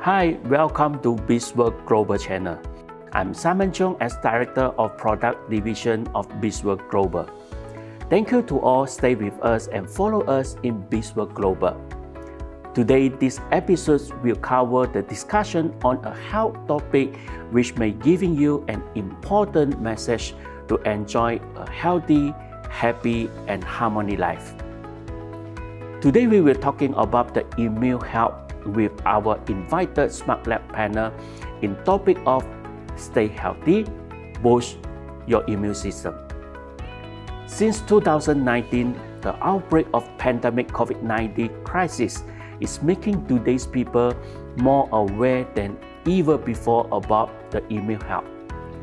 Hi, welcome to BizWorld Global Channel. I'm Simon Chung as Director of Product Division of BizWorld Global. Thank you to all stay with us and follow us in BizWorld Global. Today, this episode will cover the discussion on a health topic which may giving you an important message to enjoy a healthy, happy, and harmony life. Today, we will talking about the immune health with our invited Smart Lab panel in topic of stay healthy, boost your immune system. Since 2019, the outbreak of pandemic COVID-19 crisis is making today's people more aware than ever before about the immune health,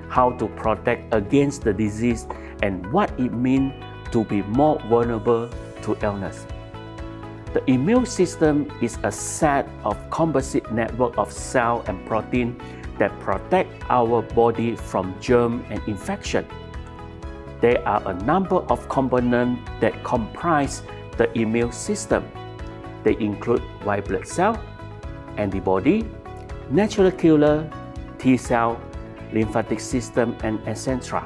how to protect against the disease, and what it means to be more vulnerable to illness. The immune system is a set of composite network of cells and proteins that protect our body from germ and infection. There are a number of components that comprise the immune system. They include white blood cell, antibody, natural killer, T cell, lymphatic system, and etc.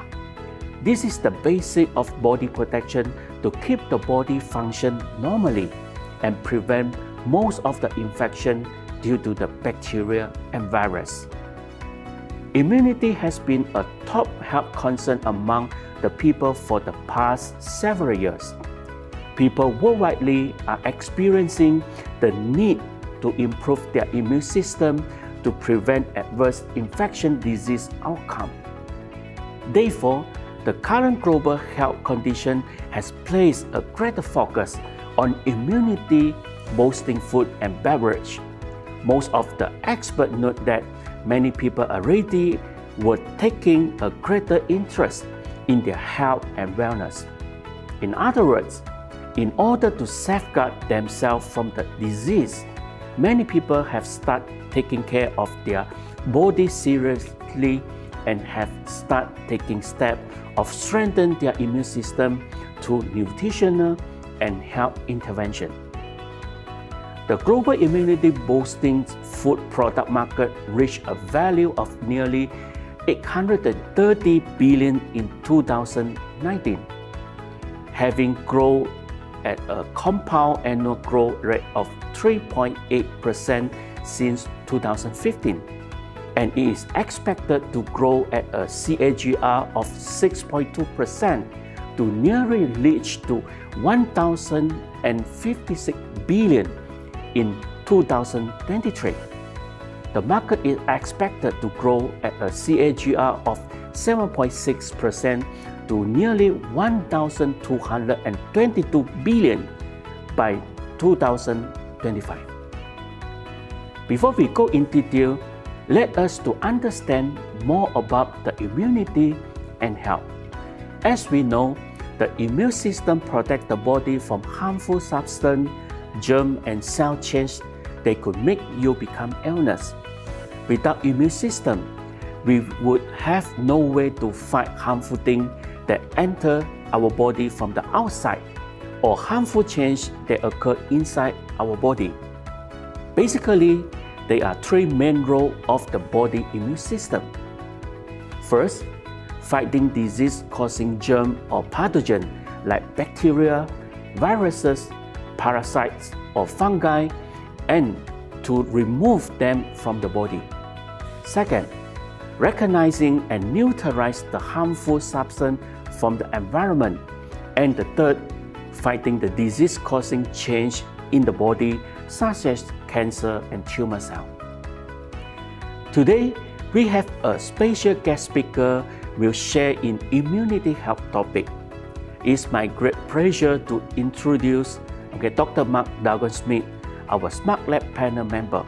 This is the basic of body protection to keep the body function normally and prevent most of the infection due to the bacteria and virus. Immunity has been a top health concern among the people for the past several years. People worldwide are experiencing the need to improve their immune system to prevent adverse infection disease outcome. Therefore, the current global health condition has placed a greater focus on immunity boosting food and beverage. Most of the experts note that many people already were taking a greater interest in their health and wellness. In other words, in order to safeguard themselves from the disease, many people have started taking care of their body seriously and have started taking steps of strengthening their immune system through nutritional and health intervention. The global immunity boosting food product market reached a value of nearly $830 billion in 2019, having grown at a compound annual growth rate of 3.8% since 2015, and it is expected to grow at a CAGR of 6.2% to nearly reach to $1,056 billion in 2023. The market is expected to grow at a CAGR of 7.6% to nearly $1,222 billion by 2025. Before we go in detail, let us to understand more about the immunity and health. As we know, the immune system protects the body from harmful substances, germs, and cell change that could make you become illness. Without immune system, we would have no way to fight harmful things that enter our body from the outside or harmful change that occur inside our body. Basically, there are three main roles of the body immune system. First, fighting disease-causing germ or pathogen like bacteria, viruses, parasites, or fungi, and to remove them from the body. Second, recognizing and neutralize the harmful substance from the environment. And the third, fighting the disease-causing change in the body, such as cancer and tumor cells. Today, we have a special guest speaker will share in immunity health topic. It's my great pleasure to introduce Dr. Mark Dougan-Smith, our Smart Lab panel member.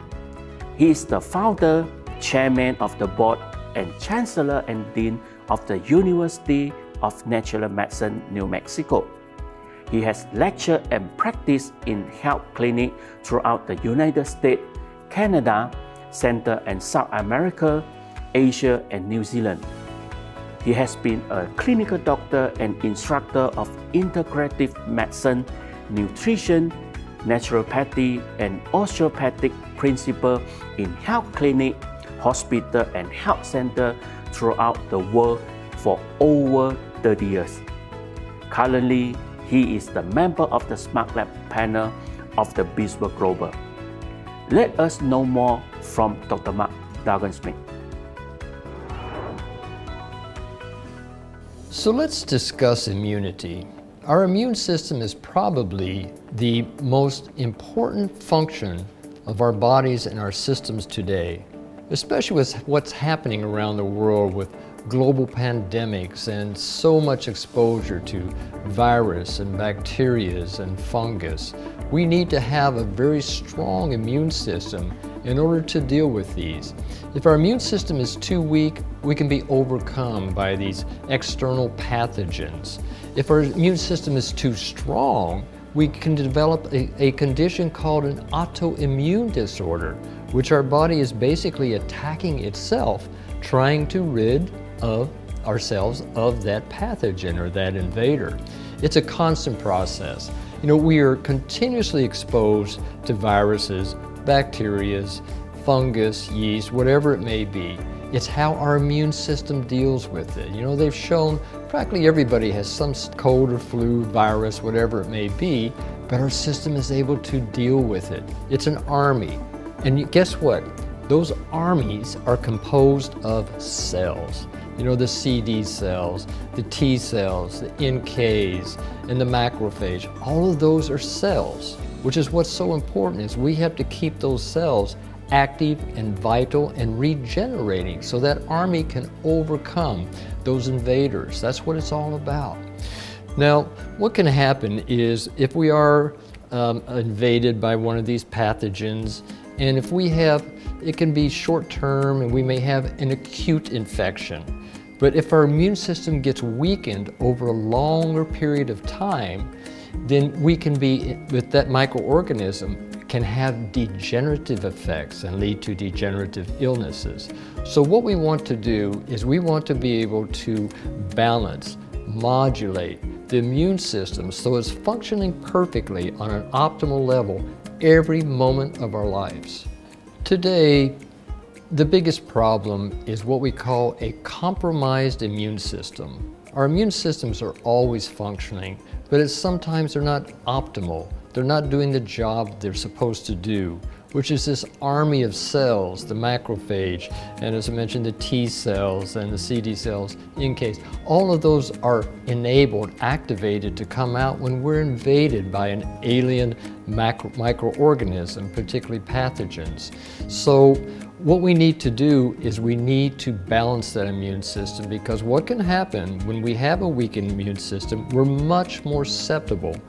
He is the founder, chairman of the board, and chancellor and dean of the University of Natural Medicine, New Mexico. He has lectured and practiced in health clinics throughout the United States, Canada, Central and South America, Asia, and New Zealand. He has been a clinical doctor and instructor of integrative medicine, nutrition, naturopathy, and osteopathic principles in health clinic, hospital, and health center throughout the world for over 30 years. Currently, he is the member of the Smart Lab panel of the BizWorks Global. Let us know more from Dr. Mark Smith. So let's discuss immunity. Our immune system is probably the most important function of our bodies and our systems today, especially with what's happening around the world with global pandemics and so much exposure to virus and bacteria and fungus. We need to have a very strong immune system in order to deal with these. If our immune system is too weak, we can be overcome by these external pathogens. If our immune system is too strong, we can develop a condition called an autoimmune disorder, which our body is basically attacking itself, trying to rid of ourselves of that pathogen or that invader. It's a constant process. We are continuously exposed to viruses, bacteria, fungus, yeast, whatever it may be. It's how our immune system deals with it. They've shown practically everybody has some cold or flu, virus, whatever it may be, but our system is able to deal with it. It's an army. And guess what? Those armies are composed of cells. The CD cells, the T cells, the NKs, and the macrophage. All of those are cells, which is what's so important is we have to keep those cells active and vital and regenerating so that army can overcome those invaders. That's what it's all about. Now, what can happen is if we are invaded by one of these pathogens, and if we have, it can be short term and we may have an acute infection. But if our immune system gets weakened over a longer period of time, then we can be, with that microorganism, can have degenerative effects and lead to degenerative illnesses. So what we want to do is we want to be able to balance, modulate the immune system so it's functioning perfectly on an optimal level every moment of our lives. Today, the biggest problem is what we call a compromised immune system. Our immune systems are always functioning, but sometimes they're not optimal. They're not doing the job they're supposed to do, which is this army of cells, the macrophage, and as I mentioned, the T cells and the CD cells, NKs. All of those are enabled, activated to come out when we're invaded by an alien microorganism, particularly pathogens. So what we need to do is we need to balance that immune system, because what can happen when we have a weakened immune system, we're much more susceptible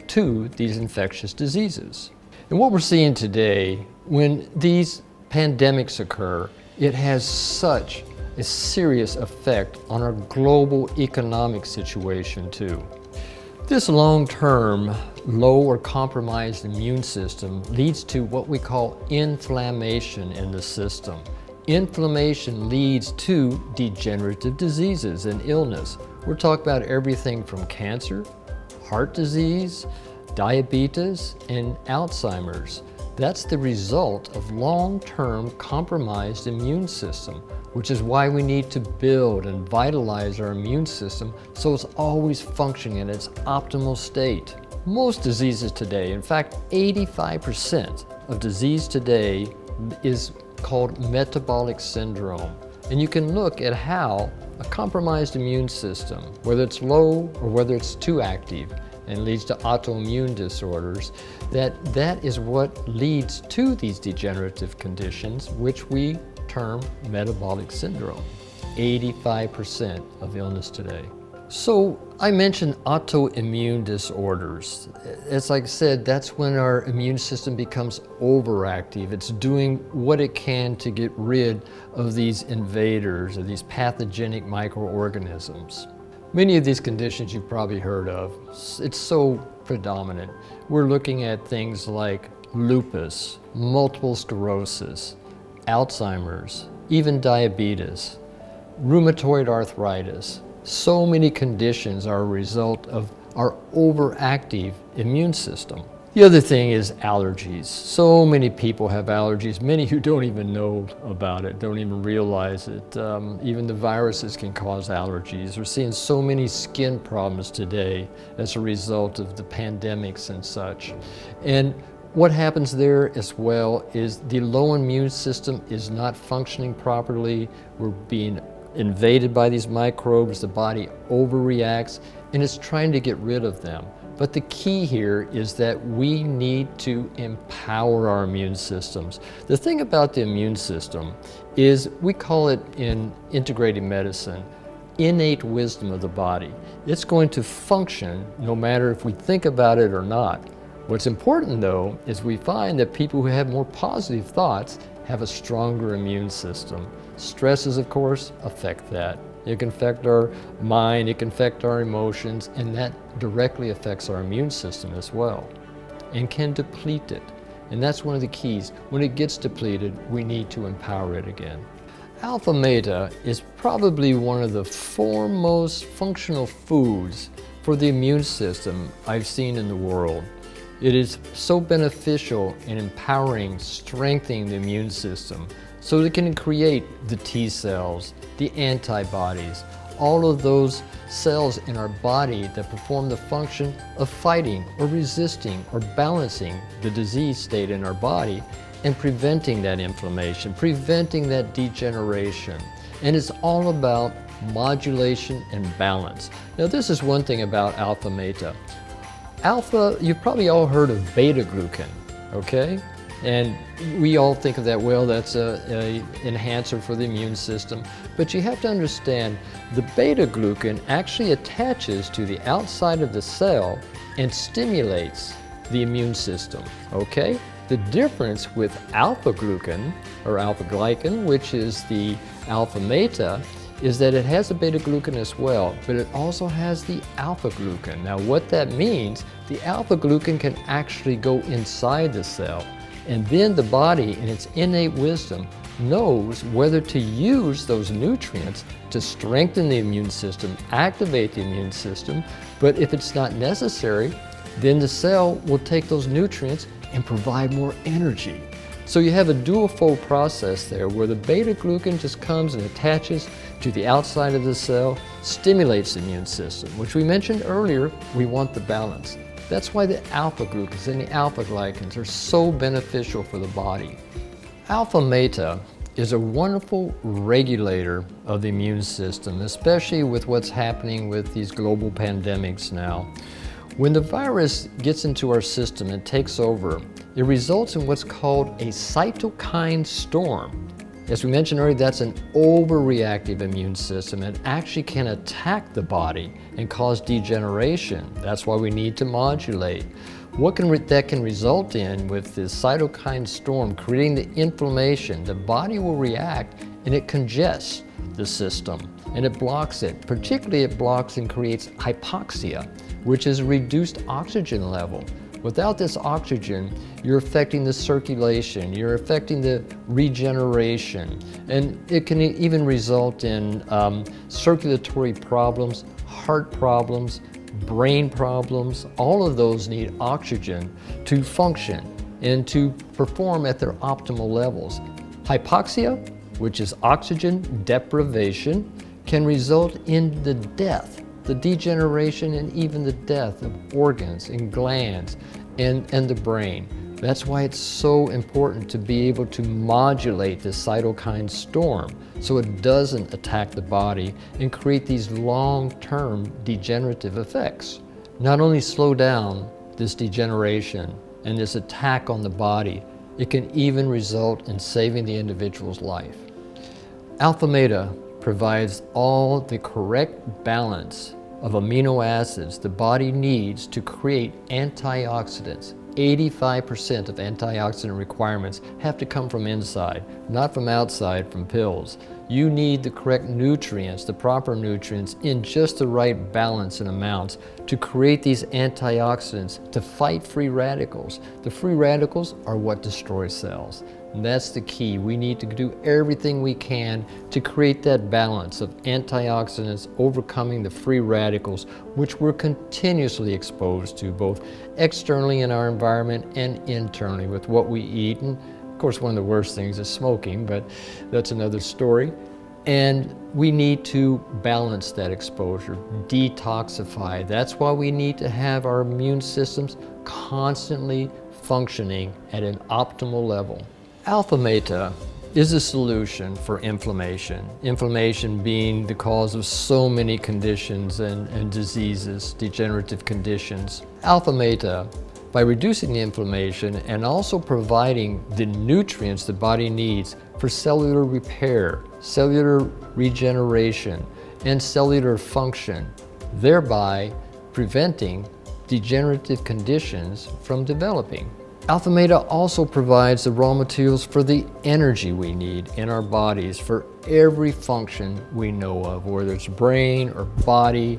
to these infectious diseases. And what we're seeing today, when these pandemics occur, it has such a serious effect on our global economic situation too. This long-term, low or compromised immune system leads to what we call inflammation in the system. Inflammation leads to degenerative diseases and illness. We're talking about everything from cancer, heart disease, diabetes, and Alzheimer's. That's the result of long-term compromised immune system, which is why we need to build and vitalize our immune system so it's always functioning in its optimal state. Most diseases today, in fact, 85% of disease today is called metabolic syndrome. And you can look at how a compromised immune system, whether it's low or whether it's too active, and leads to autoimmune disorders, that is what leads to these degenerative conditions, which we term metabolic syndrome. 85% of illness today. So I mentioned autoimmune disorders. As I said, that's when our immune system becomes overactive. It's doing what it can to get rid of these invaders, or these pathogenic microorganisms. Many of these conditions you've probably heard of. It's so predominant. We're looking at things like lupus, multiple sclerosis, Alzheimer's, even diabetes, rheumatoid arthritis. So many conditions are a result of our overactive immune system. The other thing is allergies. So many people have allergies, many who don't even know about it, don't even realize it. Even the viruses can cause allergies. We're seeing so many skin problems today as a result of the pandemics and such. And what happens there as well is the low immune system is not functioning properly. We're being invaded by these microbes, the body overreacts, and it's trying to get rid of them. But the key here is that we need to empower our immune systems. The thing about the immune system is we call it in integrated medicine innate wisdom of the body. It's going to function no matter if we think about it or not. What's important though is we find that people who have more positive thoughts have a stronger immune system. Stresses, of course, affect that. It can affect our mind, it can affect our emotions, and that directly affects our immune system as well, and can deplete it. And that's one of the keys. When it gets depleted, we need to empower it again. AlphaMeta is probably one of the foremost functional foods for the immune system I've seen in the world. It is so beneficial in empowering, strengthening the immune system so it can create the T cells, the antibodies, all of those cells in our body that perform the function of fighting or resisting or balancing the disease state in our body and preventing that inflammation, preventing that degeneration. And it's all about modulation and balance. Now this is one thing about AlphaMeta. You've probably all heard of beta-glucan, okay? And we all think of that, well, that's an enhancer for the immune system. But you have to understand the beta-glucan actually attaches to the outside of the cell and stimulates the immune system, okay? The difference with alpha-glucan, or alpha-glycan, which is the AlphaMeta, is that it has a beta-glucan as well, but it also has the alpha-glucan. Now what that means, the alpha-glucan can actually go inside the cell, and then the body, in its innate wisdom, knows whether to use those nutrients to strengthen the immune system, activate the immune system, but if it's not necessary, then the cell will take those nutrients and provide more energy. So you have a dual-fold process there where the beta-glucan just comes and attaches to the outside of the cell, stimulates the immune system, which we mentioned earlier, we want the balance. That's why the alpha-glucans and the alpha-glycans are so beneficial for the body. AlphaMeta is a wonderful regulator of the immune system, especially with what's happening with these global pandemics now. When the virus gets into our system and takes over, it results in what's called a cytokine storm. As we mentioned earlier, that's an overreactive immune system. It actually can attack the body and cause degeneration. That's why we need to modulate. What that can result in with this cytokine storm, creating the inflammation, the body will react and it congests the system and it blocks it. Particularly it blocks and creates hypoxia, which is a reduced oxygen level. Without this oxygen, you're affecting the circulation, you're affecting the regeneration, and it can even result in circulatory problems, heart problems, brain problems. All of those need oxygen to function and to perform at their optimal levels. Hypoxia, which is oxygen deprivation, can result in the death, the degeneration and even the death of organs and glands and the brain. That's why it's so important to be able to modulate the cytokine storm so it doesn't attack the body and create these long-term degenerative effects. Not only slow down this degeneration and this attack on the body, it can even result in saving the individual's life. AlphaMeta provides all the correct balance of amino acids the body needs to create antioxidants. 85% of antioxidant requirements have to come from inside, not from outside from pills. You need the correct nutrients, the proper nutrients, in just the right balance and amounts to create these antioxidants to fight free radicals. The free radicals are what destroy cells. And that's the key. We need to do everything we can to create that balance of antioxidants overcoming the free radicals, which we're continuously exposed to, both externally in our environment and internally with what we eat. And of course, one of the worst things is smoking, but that's another story. And we need to balance that exposure, detoxify. That's why we need to have our immune systems constantly functioning at an optimal level. AlphaMeta is a solution for inflammation. Inflammation being the cause of so many conditions and diseases, degenerative conditions. AlphaMeta, by reducing the inflammation and also providing the nutrients the body needs for cellular repair, cellular regeneration, and cellular function, thereby preventing degenerative conditions from developing. AlphaMeta also provides the raw materials for the energy we need in our bodies for every function we know of, whether it's brain or body.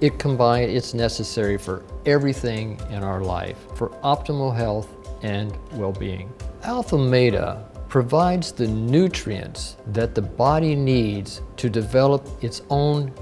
It's necessary for everything in our life for optimal health and well-being. AlphaMeta provides the nutrients that the body needs to develop its own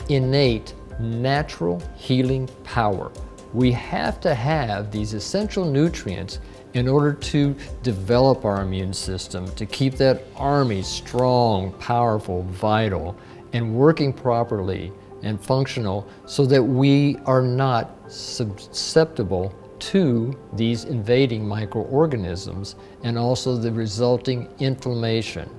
innate natural healing power. We have to have these essential nutrients in order to develop our immune system, to keep that army strong, powerful, vital, and working properly and functional so that we are not susceptible to these invading microorganisms and also the resulting inflammation.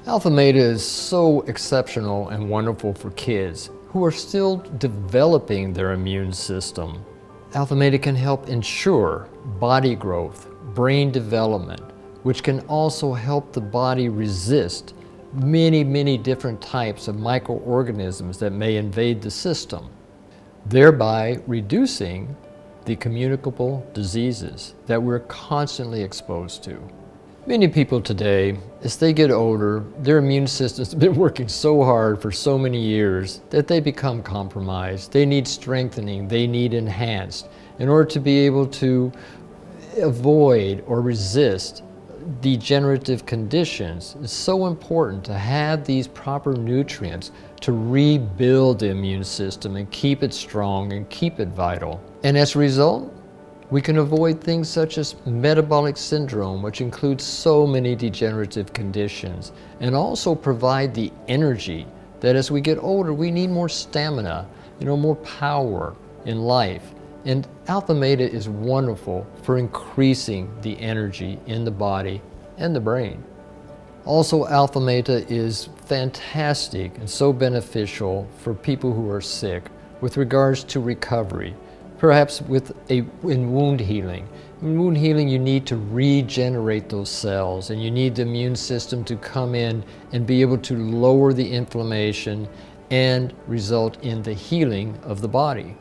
AlphaMeta is so exceptional and wonderful for kids who are still developing their immune system. AlphaMeta can help ensure body growth, brain development, which can also help the body resist many different types of microorganisms that may invade the system, thereby reducing the communicable diseases that we're constantly exposed to. Many people today, as they get older, their immune systems have been working so hard for so many years that they become compromised. They need strengthening, they need enhanced in order to be able to avoid or resist degenerative conditions. It's so important to have these proper nutrients to rebuild the immune system and keep it strong and keep it vital. And as a result, we can avoid things such as metabolic syndrome, which includes so many degenerative conditions, and also provide the energy that as we get older, we need more stamina, more power in life. And AlphaMeta is wonderful for increasing the energy in the body and the brain. Also, AlphaMeta is fantastic and so beneficial for people who are sick with regards to recovery, perhaps in wound healing. In wound healing, you need to regenerate those cells and you need the immune system to come in and be able to lower the inflammation and result in the healing of the body.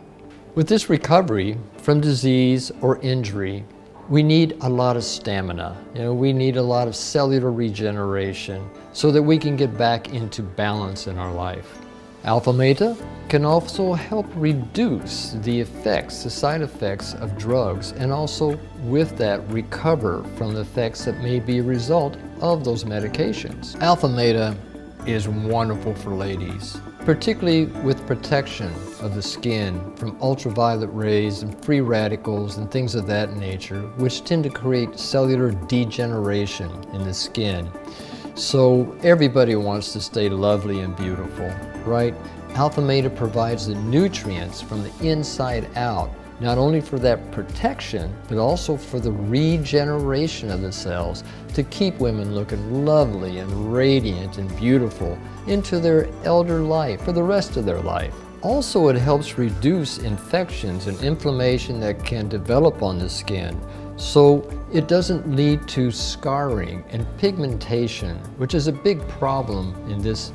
With this recovery from disease or injury, we need a lot of stamina. We need a lot of cellular regeneration so that we can get back into balance in our life. AlphaMeta can also help reduce the side effects of drugs, and also with that recover from the effects that may be a result of those medications. AlphaMeta is wonderful for ladies, particularly with protection of the skin from ultraviolet rays and free radicals and things of that nature, which tend to create cellular degeneration in the skin. So everybody wants to stay lovely and beautiful, right? AlphaMeta provides the nutrients from the inside out, not only for that protection, but also for the regeneration of the cells to keep women looking lovely and radiant and beautiful into their elder life, for the rest of their life. Also, it helps reduce infections and inflammation that can develop on the skin, so it doesn't lead to scarring and pigmentation, which is a big problem in this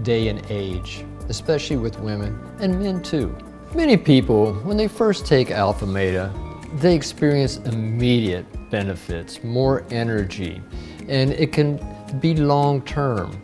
day and age, especially with women and men too. Many people, when they first take AlphaMeta, they experience immediate benefits, more energy, and it can be long-term.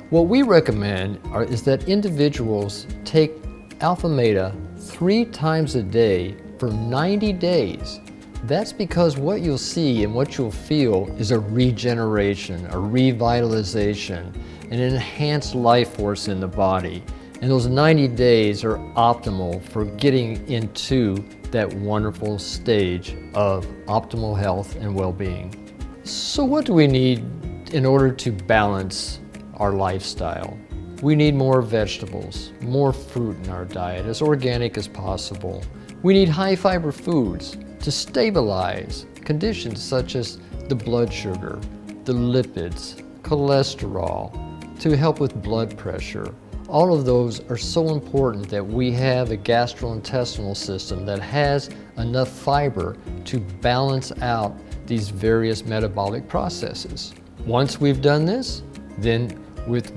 What we recommend is that individuals take AlphaMeta 3 times a day for 90 days. That's because what you'll see and what you'll feel is a regeneration, a revitalization, an enhanced life force in the body. And those 90 days are optimal for getting into that wonderful stage of optimal health and well-being. So what do we need in order to balance our lifestyle? We need more vegetables, more fruit in our diet, as organic as possible. We need high fiber foods to stabilize conditions such as the blood sugar, the lipids, cholesterol, to help with blood pressure. All of those are so important that we have a gastrointestinal system that has enough fiber to balance out these various metabolic processes. Once we've done this, then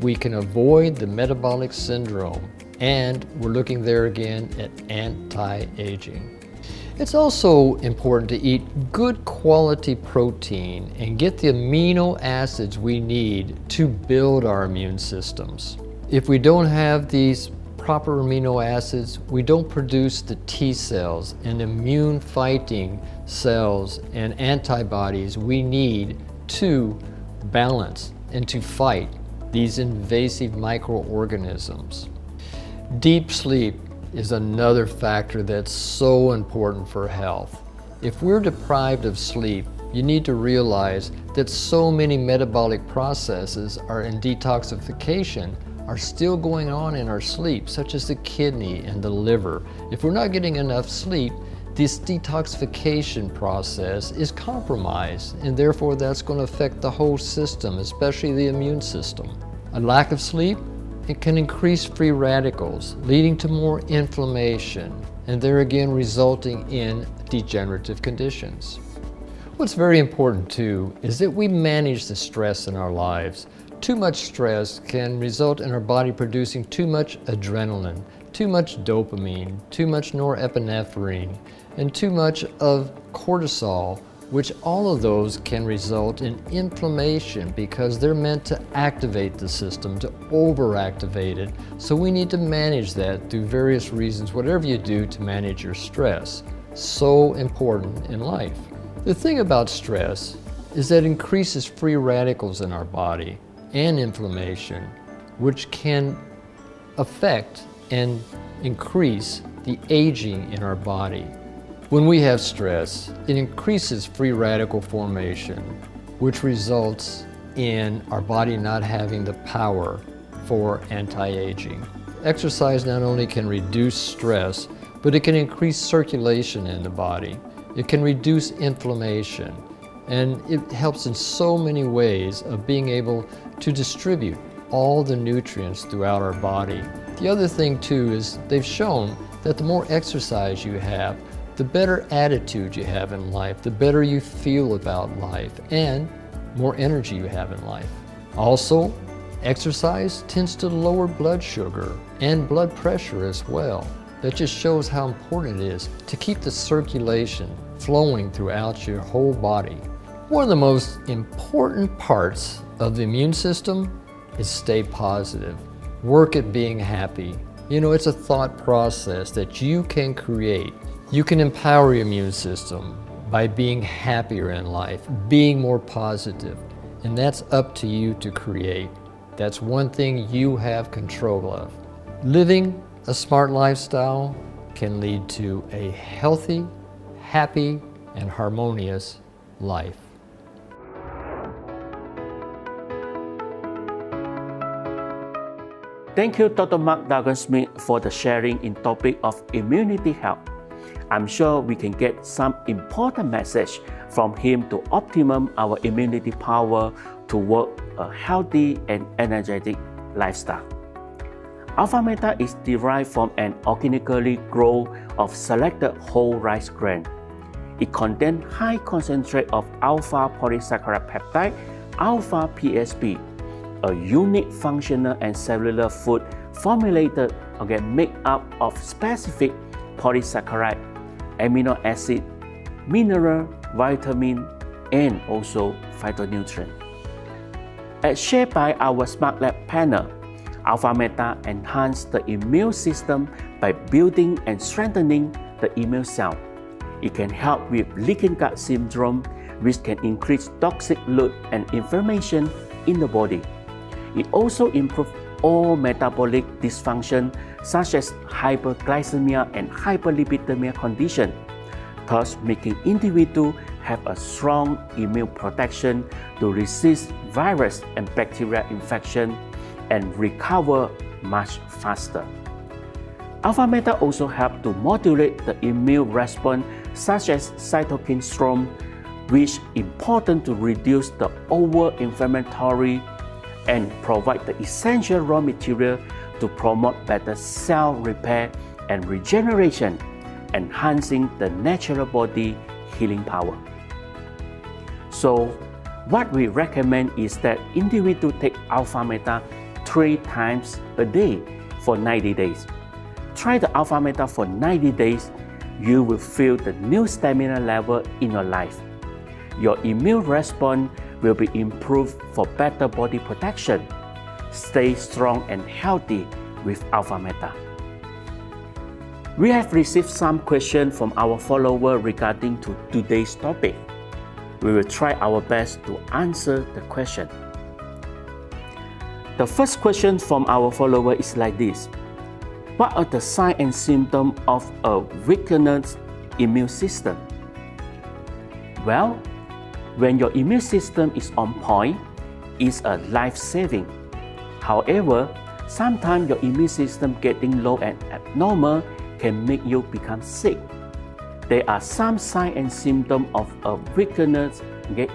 we can avoid the metabolic syndrome, and we're looking there again at anti-aging. It's also important to eat good quality protein and get the amino acids we need to build our immune systems. If we don't have these proper amino acids, we don't produce the T cells and immune fighting cells and antibodies we need to balance and to fight these invasive microorganisms. Deep sleep is another factor that's so important for health. If we're deprived of sleep, you need to realize that so many metabolic processes are in detoxification are still going on in our sleep, such as the kidney and the liver. If we're not getting enough sleep, this detoxification process is compromised, and therefore that's going to affect the whole system, especially the immune system. A lack of sleep, it can increase free radicals, leading to more inflammation, and there again resulting in degenerative conditions. What's very important too is that we manage the stress in our lives. Too much stress can result in our body producing too much adrenaline, too much dopamine, too much norepinephrine, and too much of cortisol, which all of those can result in inflammation because they're meant to activate the system, to overactivate it. So we need to manage that through various reasons, whatever you do to manage your stress. So important in life. The thing about stress is that it increases free radicals in our body and inflammation, which can affect and increase the aging in our body. When we have stress, it increases free radical formation, which results in our body not having the power for anti-aging. Exercise not only can reduce stress, but it can increase circulation in the body. It can reduce inflammation, and it helps in so many ways of being able to distribute all the nutrients throughout our body. The other thing too is they've shown that the more exercise you have, the better attitude you have in life, the better you feel about life, and more energy you have in life. Also, exercise tends to lower blood sugar and blood pressure as well. That just shows how important it is to keep the circulation flowing throughout your whole body. One of the most important parts of the immune system is stay positive. Work at being happy. You know, it's a thought process that you can create. You can empower your immune system by being happier in life, being more positive, and that's up to you to create. That's one thing you have control of. Living a smart lifestyle can lead to a healthy, happy, and harmonious life. Thank you, Dr. Mark Smith, for the sharing in topic of immunity health. I'm sure we can get some important message from him to optimum our immunity power to work a healthy and energetic lifestyle. AlphaMeta is derived from an organically grown of selected whole rice grain. It contains high concentrate of alpha polysaccharide peptide, alpha PSP, a unique functional and cellular food formulated made up of specific polysaccharide, amino acid, mineral, vitamin, and also phytonutrient. As shared by our Smart Lab panel, AlphaMeta enhances the immune system by building and strengthening the immune cell. It can help with leaking gut syndrome, which can increase toxic load and inflammation in the body. It also improves all metabolic dysfunction such as hyperglycemia and hyperlipidemia condition, thus making individuals have a strong immune protection to resist virus and bacterial infection and recover much faster. AlphaMeta also helps to modulate the immune response such as cytokine storm, which is important to reduce the over-inflammatory and provide the essential raw material to promote better cell repair and regeneration, enhancing the natural body healing power. So, what we recommend is that individuals take AlphaMeta 3 times a day for 90 days. Try the AlphaMeta for 90 days, you will feel the new stamina level in your life. Your immune response will be improved for better body protection. Stay strong and healthy with AlphaMeta. We have received some questions from our followers regarding to today's topic. We will try our best to answer the question. The first question from our follower is like this. What are the signs and symptoms of a weakened immune system? Well, when your immune system is on point, it's a life-saving. However, sometimes your immune system getting low and abnormal can make you become sick. There are some signs and symptoms of a weakened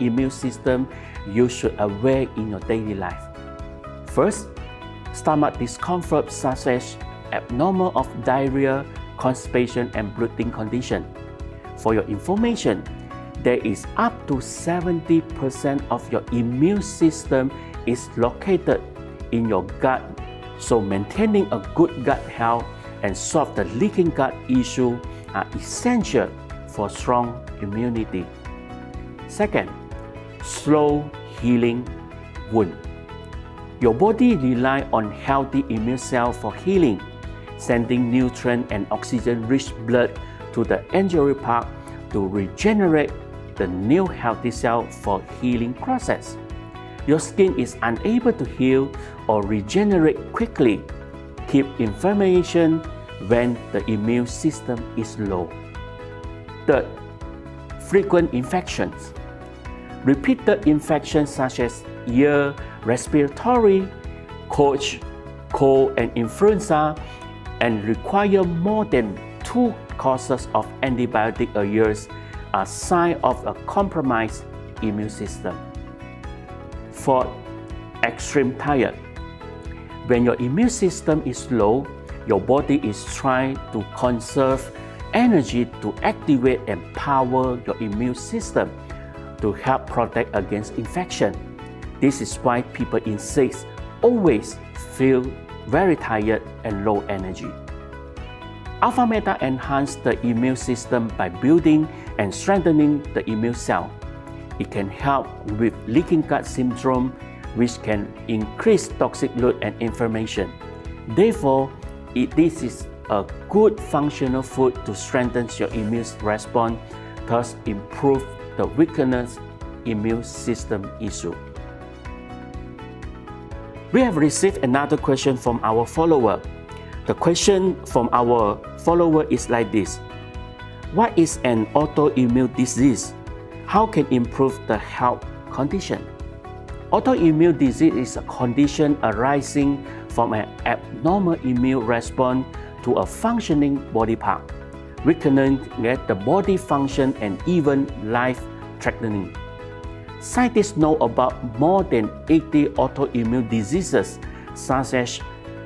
immune system you should aware in your daily life. First, stomach discomfort such as abnormal of diarrhea, constipation, and bloating condition. For your information, there is up to 70% of your immune system is located in your gut, so maintaining a good gut health and solve the leaking gut issue are essential for strong immunity. Second, slow healing wound. Your body relies on healthy immune cells for healing, sending nutrient and oxygen-rich blood to the injury part to regenerate the new healthy cell for healing process. Your skin is unable to heal or regenerate quickly. Keep inflammation when the immune system is low. Third, frequent infections. Repeated infections such as ear, respiratory, cold and influenza, and require more than 2 courses of antibiotic a year are signs of a compromised immune system. Fourth, extreme tired. When your immune system is low, your body is trying to conserve energy to activate and power your immune system to help protect against infection. This is why people in sick always feel very tired and low energy. AlphaMeta enhances the immune system by building and strengthening the immune cell. It can help with leaking gut syndrome, which can increase toxic load and inflammation. Therefore, this is a good functional food to strengthen your immune response, thus improve the weakened immune system issue. We have received another question from our follower. The question from our follower is like this. What is an autoimmune disease? How can improve the health condition? Autoimmune disease is a condition arising from an abnormal immune response to a functioning body part, weakening the body function and even life-threatening. Scientists know about more than 80 autoimmune diseases such as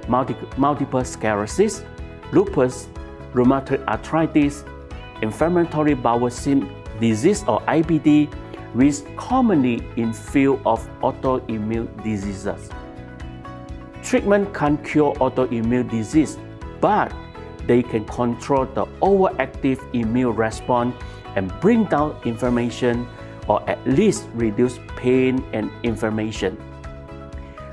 multiple sclerosis, lupus, rheumatoid arthritis, inflammatory bowel disease or IBD, which is commonly in field of autoimmune diseases. Treatment can't cure autoimmune disease, but they can control the overactive immune response and bring down inflammation or at least reduce pain and inflammation.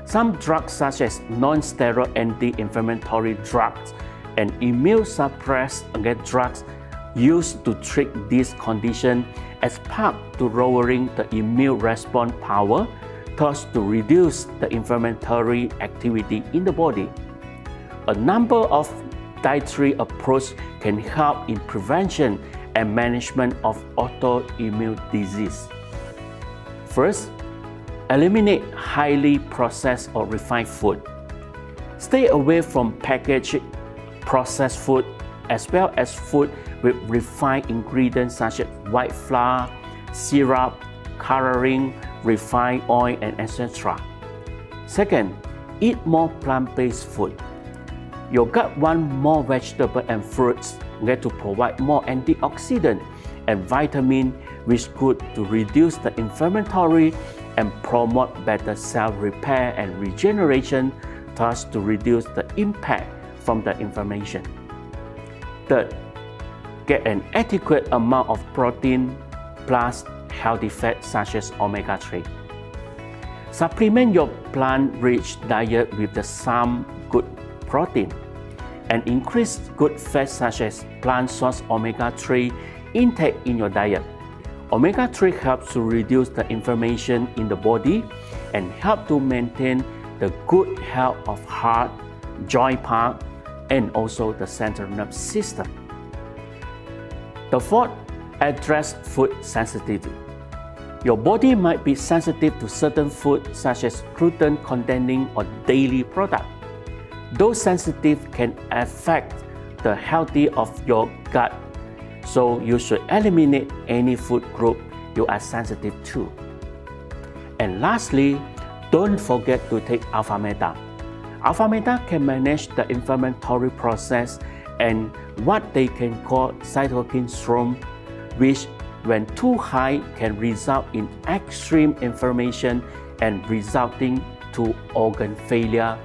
Some drugs such as non-steroid anti-inflammatory drugs and immunosuppressant drugs used to treat this condition as part to lowering the immune response power, thus to reduce the inflammatory activity in the body. A number of dietary approaches can help in prevention and management of autoimmune disease. First, eliminate highly processed or refined food. Stay away from packaged processed food as well as food with refined ingredients such as white flour, syrup, coloring, refined oil, and etc. Second, eat more plant-based food. Your gut wants more vegetables and fruits to provide more antioxidants and vitamins, which good to reduce the inflammatory and promote better cell repair and regeneration, thus to reduce the impact from the inflammation. Third, get an adequate amount of protein plus healthy fats such as omega-3. Supplement your plant-rich diet with some good protein and increase good fats such as plant source omega-3 intake in your diet. Omega-3 helps to reduce the inflammation in the body and help to maintain the good health of heart, joint part, and also the central nervous system. The fourth, address food sensitivity. Your body might be sensitive to certain food such as gluten-containing or dairy product. Those sensitive can affect the health of your gut, so you should eliminate any food group you are sensitive to. And lastly, don't forget to take AlphaMeta. AlphaMeta can manage the inflammatory process and what they can call Cytokine Storm, which when too high can result in extreme inflammation and resulting to organ failure,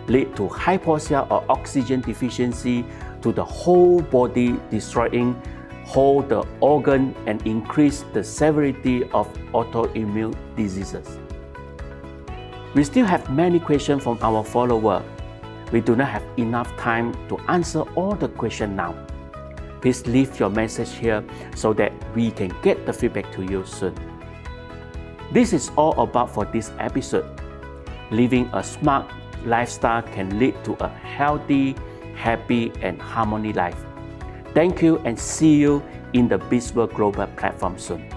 lead to hypoxia or oxygen deficiency to the whole body, destroying whole the organ and increase the severity of autoimmune diseases. We still have many questions from our followers. We do not have enough time to answer all the questions now. Please leave your message here so that we can get the feedback to you soon. This is all about for this episode. Living a smart lifestyle can lead to a healthy, happy, and harmony life. Thank you and see you in the BizWorld Global platform soon.